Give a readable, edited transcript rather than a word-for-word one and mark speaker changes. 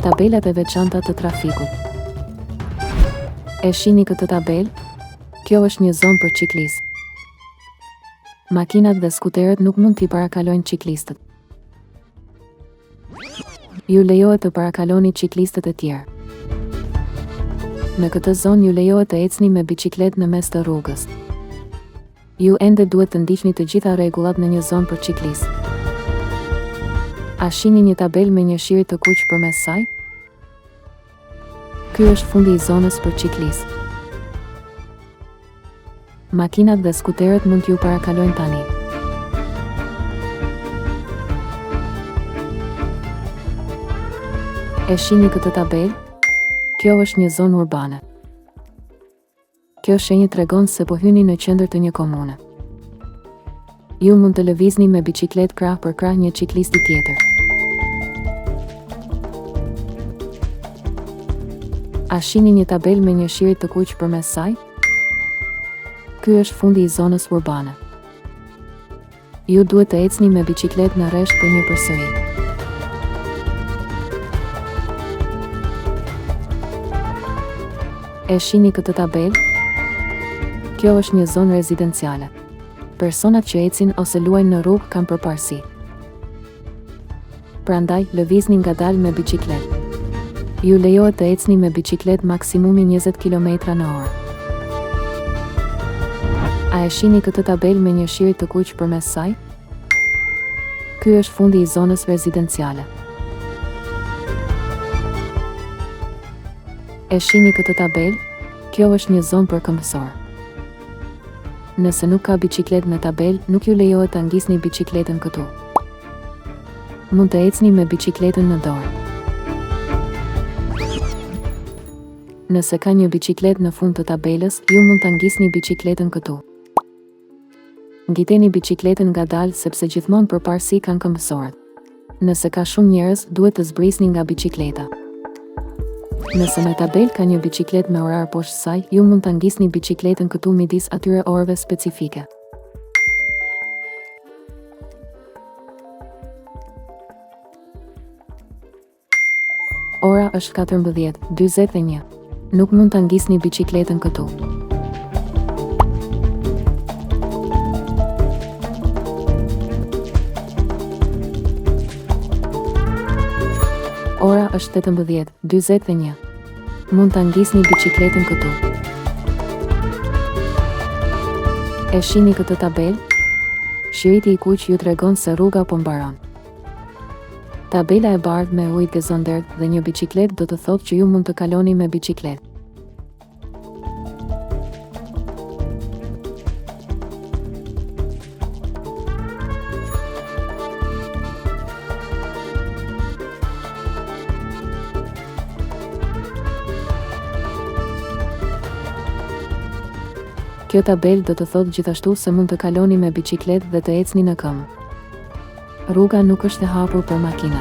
Speaker 1: Tabelat e veçanta të trafikut. E shihni këtë tabelë? Kjo është një zonë për ciklistë. Makinat dhe skuterët nuk mund t'i parakalojnë ciklistët. Ju lejohet të parakaloni ciklistët e tjerë. Në këtë zonë ju lejohet të ecni me biçikletë në mes të rrugës. Ju ende duhet të ndiqni të gjitha rregullat në një zonë për ciklistë. A shihni një tabelë me një shiri të kuq përmes saj? Ky është fundi i zonës për ciklistë. Makinat dhe skuterët mund t'ju parakalojnë tani. E shihni këtë tabelë? Kjo është një zonë urbane. Kjo shenjë tregon se po hyni në qendër të një komune. Ju mund të lëvizni me biçikletë krah për krah një ciklisti tjetër. A shihni një tabelë me një shiri të kuq përmes saj? Ky është fundi i zonës urbane. Ju duhet të ecni me biçikletë në rresht për një përsëri. E shihni këtë tabelë? Kjo është një zonë rezidenciale. Personat që ecin ose luajnë në rrugë kanë përparësi. Prandaj, lëvizni ngadalë me biçikletë. Ju lejohet të ecni me biçikletë maksimumi 20 km/h. A e shihni këtë tabelë me një shiri të kuq përmes saj? Ky është fundi i zonës rezidenciale. E shihni këtë tabelë? Kjo është një zonë për këmbësor. Nëse nuk ka biçikletë në tabelë, nuk ju lejohet ta ngisni biçikletën këtu. Mund të ecni me biçikletën në dorë. Nëse ka një biçikletë në fund të tabelës, ju mund ta ngisni biçikletën këtu. Ngjiteni biçikletën ngadalë sepse gjithmonë përparësi kanë këmbësorët. Nëse ka shumë njerëz, duhet të zbrisni nga biçikleta. Nëse në tabelë ka një biçikletë me orar poshtë saj, ju mund ta ngisni biçikletën këtu midis atyre orëve specifike. Ora është 14:41. Nuk mund ta ngisni biçikletën këtu. Ora është 18:41. Mund ta ngisni biçikletën këtu. E shihni këtë tabelë? Shiriti i kuq ju tregon se rruga po mbaron. Tabela e bardhë me ujë gazondert dhe një biçikletë do të thotë që ju mund të kaloni me biçikletë. Kjo tabelë do të thotë gjithashtu se mund të kaloni me biçikletë dhe të ecni në këmbë. Rruga nuk është e hapur për makina.